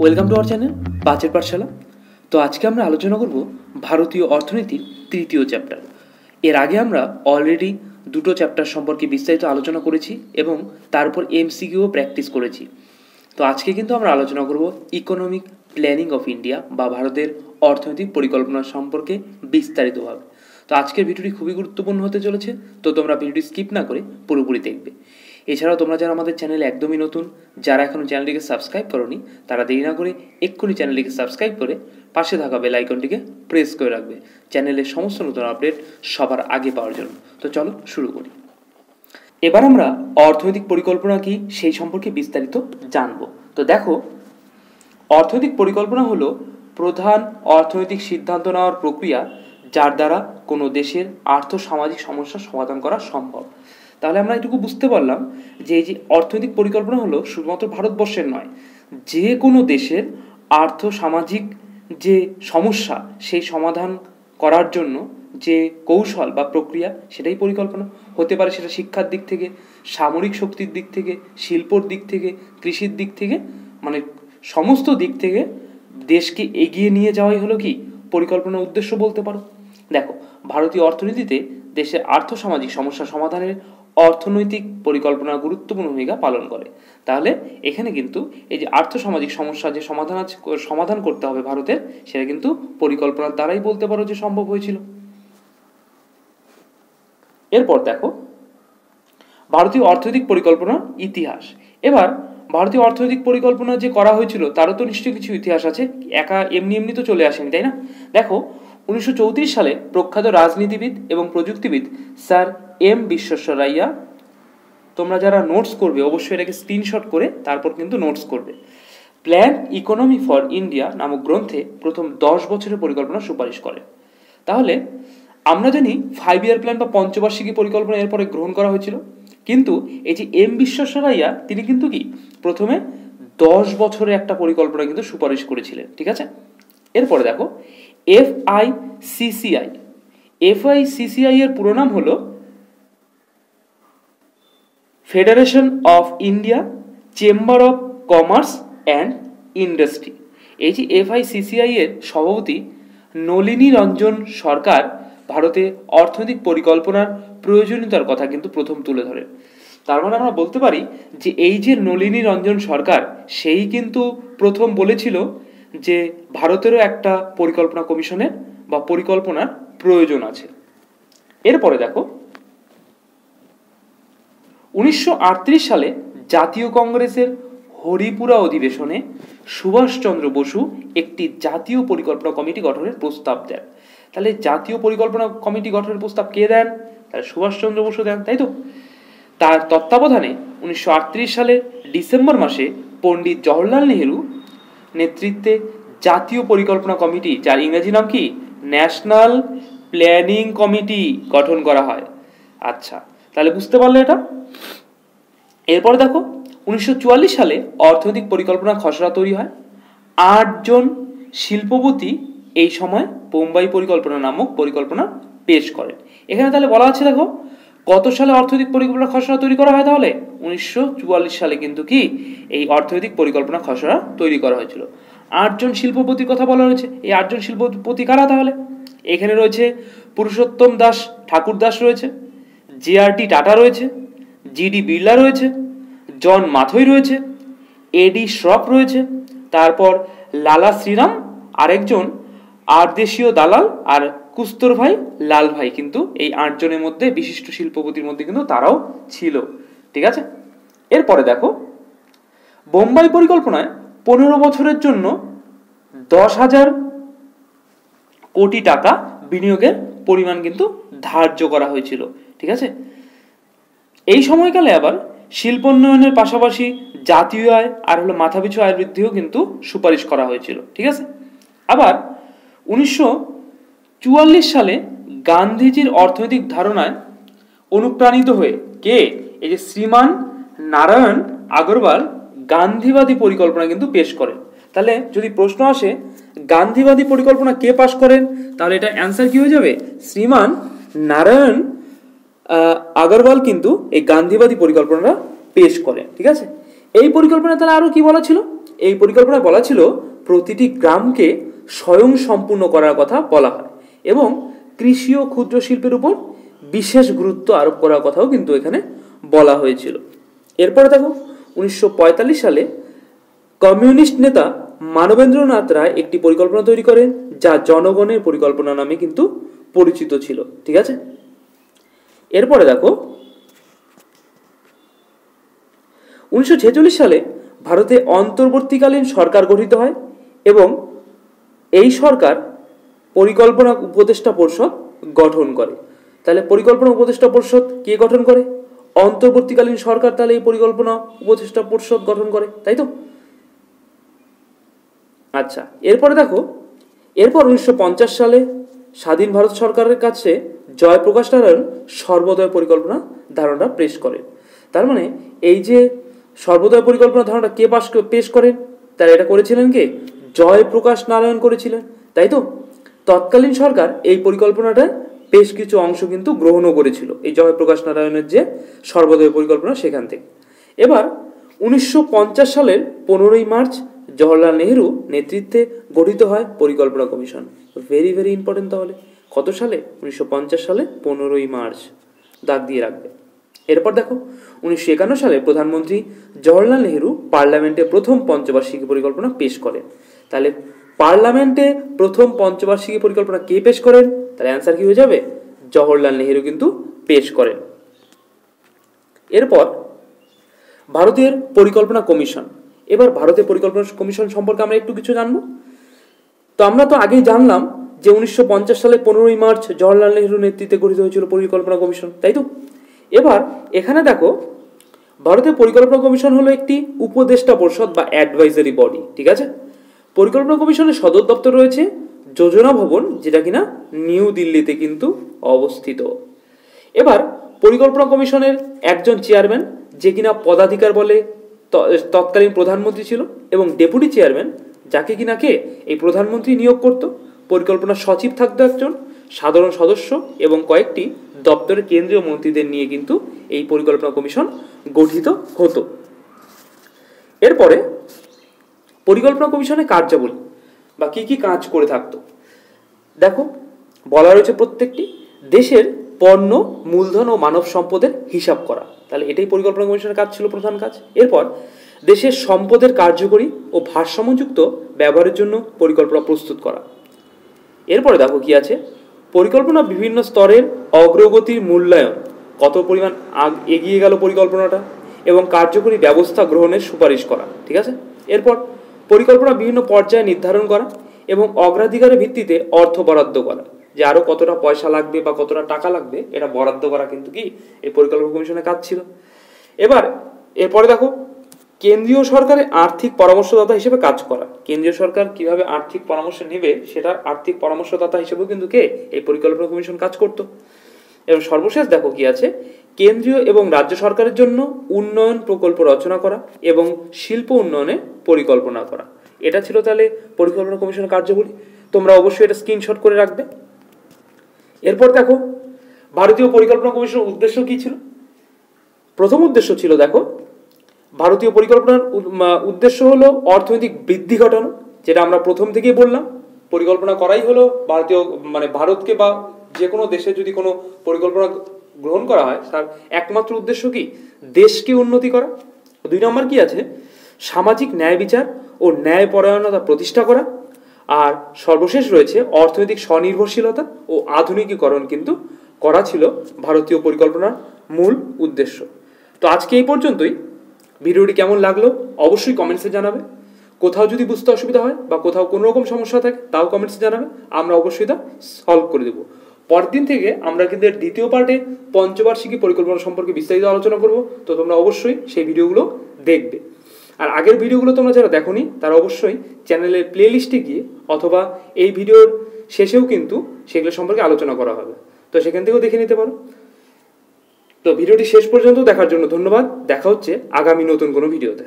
Welcome to our channel পাঁচের পাঠশালা। তো আজকে আমরা আলোচনা করব ভারতীয় অর্থনীতির তৃতীয় চ্যাপ্টার। এর আগে আমরা অলরেডি দুটো চ্যাপ্টার সম্পর্কে বিস্তারিত আলোচনা করেছি এবং তারপর এমসিকিউও প্র্যাকটিস করেছি। তো আজকে কিন্তু আমরা আলোচনা করব ইকোনমিক প্ল্যানিং অফ ইন্ডিয়া বা ভারতের অর্থনৈতিক পরিকল্পনা সম্পর্কে বিস্তারিতভাবে। তো আজকের ভিডিওটি খুবই গুরুত্বপূর্ণ হতে চলেছে, তো তোমরা ভিডিওটি স্কিপ না করে পুরোপুরি দেখবে। এছাড়াও তোমরা যারা আমাদের চ্যানেলে একদমই নতুন, যারা এখনও চ্যানেলটিকে সাবস্ক্রাইব করোনি, তারা দেরি না করে এক্ষুনি চ্যানেলটিকে সাবস্ক্রাইব করে পাশে থাকা বেল আইকনটিকে প্রেস করে রাখবে চ্যানেলের সমস্ত নতুন আপডেট সবার আগে পাওয়ার জন্য। তো চলো শুরু করি। এবার আমরা অর্থনৈতিক পরিকল্পনা কি সেই সম্পর্কে বিস্তারিত জানবো। তো দেখো, অর্থনৈতিক পরিকল্পনা হলো প্রধান অর্থনৈতিক সিদ্ধান্ত নেওয়ার প্রক্রিয়া যার দ্বারা কোনো দেশের আর্থ সামাজিক সমস্যার সমাধান করা সম্ভব। তাহলে আমরা এটুকু বুঝতে পারলাম যে এই যে অর্থনৈতিক পরিকল্পনা হলো শুধুমাত্র ভারতবর্ষের নয়, যে কোনো দেশের আর্থ সামাজিক যে সমস্যা সেই সমাধান করার জন্য যে কৌশল বা প্রক্রিয়া সেটাই পরিকল্পনা হতে পারে। সেটা শিক্ষার দিক থেকে, সামরিক শক্তির দিক থেকে, শিল্পর দিক থেকে, কৃষির দিক থেকে, মানে সমস্ত দিক থেকে দেশকে এগিয়ে নিয়ে যাওয়াই হলো কি পরিকল্পনার উদ্দেশ্য বলতে পারো। দেখো, ভারতীয় অর্থনীতিতে দেশের আর্থসামাজিক সমস্যা সমাধানের অর্থনৈতিক পরিকল্পনা গুরুত্বপূর্ণ ভূমিকা পালন করে। তাহলে এখানে কিন্তু এই যে আর্থসামাজিক সমস্যা যে সমাধান করতে হবে ভারতের, সেটা কিন্তু পরিকল্পনার দ্বারাই বলতে পারো যে সম্ভব হয়েছিল। এরপর দেখো ভারতীয় অর্থনৈতিক পরিকল্পনার ইতিহাস। এবার ভারতীয় অর্থনৈতিক পরিকল্পনা যে করা হয়েছিল তারও তো নিশ্চয়ই কিছু ইতিহাস আছে, একা এমনি তো চলে আসেনি, তাই না? দেখো, 1934 সালে প্রখ্যাত রাজনীতিবিদ এবং প্রযুক্তিবিদ স্যার এম বিশ্বেশ্বরাইয়া, তোমরা যারা নোটস করবে অবশ্যই এটাকে স্ক্রিনশট করে তারপর কিন্তু নোটস করবে, প্ল্যান ইকোনমি ফর ইন্ডিয়া নামক গ্রন্থে প্রথম 10 বছরের পরিকল্পনা সুপারিশ করে। তাহলে আমরা জানি 5 ইয়ার প্ল্যান বা পঞ্চবার্ষিকী পরিকল্পনা এরপরে গ্রহণ করা হয়েছিল, কিন্তু এই যে এম বিশ্বেশ্বরাইয়া তিনি কিন্তু কি প্রথমে 10 বছরের একটা পরিকল্পনা কিন্তু সুপারিশ করেছিলেন, ঠিক আছে? এরপরে দেখো এফআইসিসিআই এর পুরো নাম হলো federation of India chamber of commerce and industry. এই যে এফআইসিসিআই এর সভাপতি নলিনী রঞ্জন সরকার ভারতে অর্থনৈতিক পরিকল্পনার প্রয়োজনীয়তার কথা কিন্তু প্রথম তুলে ধরেন। তার মানে আমরা বলতে পারি যে এই যে নলিনী রঞ্জন সরকার, সেই কিন্তু প্রথম বলেছিল যে ভারতেরও একটা পরিকল্পনা কমিশনের বা পরিকল্পনার প্রয়োজন আছে। এরপরে দেখো 1938 সালে জাতীয় কংগ্রেসের হরিপুরা অধিবেশনে সুভাষচন্দ্র বসু একটি জাতীয় পরিকল্পনা কমিটি গঠনের প্রস্তাব দেন। তাহলে জাতীয় পরিকল্পনা কমিটি গঠনের প্রস্তাব কে দেন? তাহলে সুভাষচন্দ্র বসু দেন, তাই তো? তার তত্ত্বাবধানে 1938 সালের ডিসেম্বর মাসে পণ্ডিত জওহরলাল নেহেরু নেতৃত্বে জাতীয় পরিকল্পনা কমিটি, যার ইংরেজি নাম কি ন্যাশনাল প্ল্যানিং কমিটি, গঠন করা হয়। আচ্ছা, তাহলে বুঝতে পারলে এটা। এরপরে দেখো 1944 সালে অর্থনৈতিক পরিকল্পনা খসড়া তৈরি হয়। 8 জন শিল্পপতি এই সময় বোম্বাই পরিকল্পনা নামক পরিকল্পনা পেশ করেন। এখানে তাহলে বলা আছে, দেখো কত সালে অর্থনৈতিক পরিকল্পনা খসড়া তৈরি করা হয়? তাহলে 1944 সালে কিন্তু কি এই অর্থনৈতিক পরিকল্পনা খসড়া তৈরি করা হয়েছিল। 8 জন শিল্পপতির কথা বলা হয়েছে। এই 8 জন শিল্পপতি কারা? তাহলে এখানে রয়েছে পুরুষোত্তম দাস ঠাকুর দাস রয়েছে, জেআরটি টাটা রয়েছে, জিডি বিড়লা রয়েছে, জন মাথই রয়েছে, এডি শ্রফ রয়েছে, তারপর লালা শ্রীরাম আরেকজন আরদেশীয় দালাল, আর কুস্তর ভাই লাল ভাই কিন্তু এই 8 জনের মধ্যে বিশিষ্ট শিল্পপতির মধ্যে কিন্তু তারাও ছিল, ঠিক আছে? এরপরে দেখো বোম্বাই পরিকল্পনায় 15 বছরের জন্য 10,000 কোটি টাকা বিনিয়োগের পরিমাণ কিন্তু ধার্য করা হয়েছিল, ঠিক আছে? এই সময়কালে আবার শিল্পোন্নয়নের পাশাপাশি জাতীয় আয় আর হলো মাথাপিছু আয় বৃদ্ধিও কিন্তু সুপারিশ করা হয়েছিল, ঠিক আছে? আবার 1944 সালে গান্ধীজির অর্থনৈতিক ধারণায় অনুপ্রাণিত হয়ে কে, এই যে শ্রীমান নারায়ণ আগরওয়াল গান্ধীবাদী পরিকল্পনা কিন্তু পেশ করেন। তাহলে যদি প্রশ্ন আসে গান্ধীবাদী পরিকল্পনা কে পাশ করেন, তাহলে এটা অ্যান্সার কি হয়ে যাবে? শ্রীমান নারায়ণ আগরওয়াল কিন্তু এই গান্ধীবাদী পরিকল্পনাটা পেশ করেন, ঠিক আছে? এই পরিকল্পনা তাহলে আরো কি বলা ছিল? এই পরিকল্পনায় বলা ছিল প্রতিটি গ্রামকে স্বয়ং সম্পূর্ণ করার কথা বলা হয় এবং কৃষি ও ক্ষুদ্র শিল্পের উপর বিশেষ গুরুত্ব আরোপ করার কথাও কিন্তু এখানে বলা হয়েছিল। এরপরে দেখো 1945 সালে কমিউনিস্ট নেতা মানবেন্দ্রনাথ রায় একটি পরিকল্পনা তৈরি করেন যা জনগণের পরিকল্পনা নামে কিন্তু পরিচিত ছিল। ঠিক আছে, এরপরে দেখো 1946 সালে ভারতে অন্তর্বর্তীকালীন সরকার গঠিত হয় এবং এই সরকার পরিকল্পনা উপদেষ্টা পরিষদ গঠন করে। তাহলে পরিকল্পনা উপদেষ্টা পরিষদ কে গঠন করে? অন্তর্বর্তীকালীন সরকার তাহলে এই পরিকল্পনা উপদেষ্টা পরিষদ গঠন করে, তাই তো? আচ্ছা, এরপরে দেখো এরপর 1950 সালে স্বাধীন ভারত সরকারের কাছে জয়প্রকাশ নারায়ণ সর্বোদয় পরিকল্পনা ধারণা পেশ করেন। তার মানে এই যে সর্বোদয় পরিকল্পনা ধারণাটা কে পেশ করেন? তারা এটা করেছিলেন কে? জয়প্রকাশ নারায়ণ করেছিলেন, তাই তো? তৎকালীন সরকার এই পরিকল্পনাটা বেশ কিছু অংশ কিন্তু গ্রহণও করেছিল, এই জয়প্রকাশ নারায়ণের যে সর্বোদয় পরিকল্পনা সেখান থেকে। এবার 1950 সালের 15ই মার্চ জওহরলাল নেহেরু নেতৃত্বে গঠিত হয় পরিকল্পনা কমিশন। Very very important. তাহলে কত সালে? 1950 সালে 15ই মার্চ, দাগ দিয়ে রাখবে। এরপর দেখো 1951 সালে প্রধানমন্ত্রী জওহরলাল নেহেরু পার্লামেন্টে প্রথম পঞ্চবার্ষিকী পরিকল্পনা পেশ করেন। তাহলে পার্লামেন্টে প্রথম পঞ্চবার্ষিকী পরিকল্পনা কে পেশ করেন? তাহলে অ্যান্সার কি হয়ে যাবে? জওহরলাল নেহেরু কিন্তু পেশ করেন। এরপর ভারতের পরিকল্পনা কমিশন। এবার ভারতের পরিকল্পনা কমিশন সম্পর্কে আমরা একটু কিছু জানবো। তো আমরা তো আগেই জানলাম যে 1950 সালে 15ই মার্চ জওহরলাল নেহেরু নেতৃত্বে গঠিত হয়েছিল পরিকল্পনা কমিশন, তাই তো? এবার এখানে দেখো ভারতের পরিকল্পনা কমিশন হলো একটি উপদেষ্টা পরিষদ বা অ্যাডভাইজারি বডি। ঠিক আছে, পরিকল্পনা কমিশনের সদর দপ্তর রয়েছে যোজনা ভবন, যেটা কিনা নিউ দিল্লিতে কিন্তু অবস্থিত। এবার পরিকল্পনা কমিশনের একজন চেয়ারম্যান, যে কিনা পদাধিকার বলে তৎকালীন প্রধানমন্ত্রী ছিল, এবং ডেপুটি চেয়ারম্যান, যাকে কিনা কে এই প্রধানমন্ত্রী নিয়োগ করত। পরিকল্পনা সচিব থাকতো একজন, সাধারণ সদস্য এবং কয়েকটি দপ্তরের কেন্দ্রীয় মন্ত্রীদের নিয়ে কিন্তু এই পরিকল্পনা কমিশন গঠিত হতো। এরপরে পরিকল্পনা কমিশনের কার্যাবলী বা কি কি কাজ করে থাকতো দেখো, বলা রয়েছে প্রত্যেকটি দেশের পণ্য, মূলধন ও মানব সম্পদের হিসাব করা। তাহলে এটাই পরিকল্পনা কমিশনের কাজ ছিল, প্রধান কাজ। এরপর দেশের সম্পদের কার্যকরী ও ভারসাম্যযুক্ত ব্যবহারের জন্য পরিকল্পনা প্রস্তুত করা। এরপরে দেখো কি আছে, পরিকল্পনা বিভিন্ন স্তরের অগ্রগতির মূল্যায়ন, কত পরিমাণ এগিয়ে গেল পরিকল্পনাটা, এবং কার্যকরী ব্যবস্থা গ্রহণের সুপারিশ করা। ঠিক আছে, এরপর পরিকল্পনা বিভিন্ন পর্যায়ে নির্ধারণ করা এবং অগ্রাধিকারের ভিত্তিতে অর্থ বরাদ্দ করা, যে আরো কতটা পয়সা লাগবে বা কতটা টাকা লাগবে এটা বরাদ্দ করা কিন্তু কি এই পরিকল্পনা কমিশনের কাজ ছিল। এরপরে দেখো কেন্দ্রীয় সরকারের আর্থিক পরামর্শদাতা হিসেবে কাজ করা। কেন্দ্রীয় সরকার কিভাবে আর্থিক পরামর্শ নেবে সেটা আর্থিক পরামর্শদাতা হিসেবেও কিন্তু কে এই পরিকল্পনা কমিশন কাজ করত। এবং সর্বশেষ দেখো কি আছে, কেন্দ্রীয় এবং রাজ্য সরকারের জন্য উন্নয়ন প্রকল্প রচনা করা এবং শিল্প উন্নয়নের পরিকল্পনা করা। এটা ছিল তাহলে পরিকল্পনা কমিশনের কার্যাবলী। তোমরা অবশ্যই এটা স্ক্রিনশট করে রাখবে। এরপর দেখো ভারতীয় পরিকল্পনা কমিশনের উদ্দেশ্য কি ছিল। প্রথম উদ্দেশ্য ছিল দেখো, ভারতীয় পরিকল্পনার উদ্দেশ্য হলো অর্থনৈতিক বৃদ্ধি ঘটানো, যেটা আমরা প্রথম থেকেই বললাম। পরিকল্পনা করাই হলো ভারতকে বা যে কোনো দেশে যদি কোনো পরিকল্পনা গ্রহণ করা হয় তার একমাত্র উদ্দেশ্য কি, দেশকে উন্নতি করা। 2 নম্বর কি আছে, সামাজিক ন্যায় বিচার ও ন্যায় পরায়ণতা প্রতিষ্ঠা করা। আর সর্বশেষ রয়েছে অর্থনৈতিক স্বনির্ভরশীলতা ও আধুনিকীকরণ কিন্তু করা ছিল ভারতীয় পরিকল্পনার মূল উদ্দেশ্য। তো আজকে এই পর্যন্তই। ভিডিওটি কেমন লাগলো অবশ্যই কমেন্টসে জানাবে। কোথাও যদি বুঝতে অসুবিধা হয় বা কোথাও কোনো রকম সমস্যা থাকে তাও কমেন্টসে জানাবে, আমরা অবশ্যই তা সলভ করে দেবো। পরের দিন থেকে আমরা কিন্তু দ্বিতীয় পার্টে পঞ্চবার্ষিকী পরিকল্পনা সম্পর্কে বিস্তারিত আলোচনা করব। তো তোমরা অবশ্যই সেই ভিডিওগুলো দেখবে। আর আগের ভিডিওগুলো তোমরা যারা দেখোনি তারা অবশ্যই চ্যানেলের প্লে লিস্টে গিয়ে অথবা এই ভিডিওর শেষেও কিন্তু সেগুলো সম্পর্কে আলোচনা করা হবে, তো সেখান থেকেও দেখে নিতে পারো। তো ভিডিওটি শেষ পর্যন্ত দেখার জন্য ধন্যবাদ। দেখা হচ্ছে আগামী নতুন কোনো ভিডিওতে।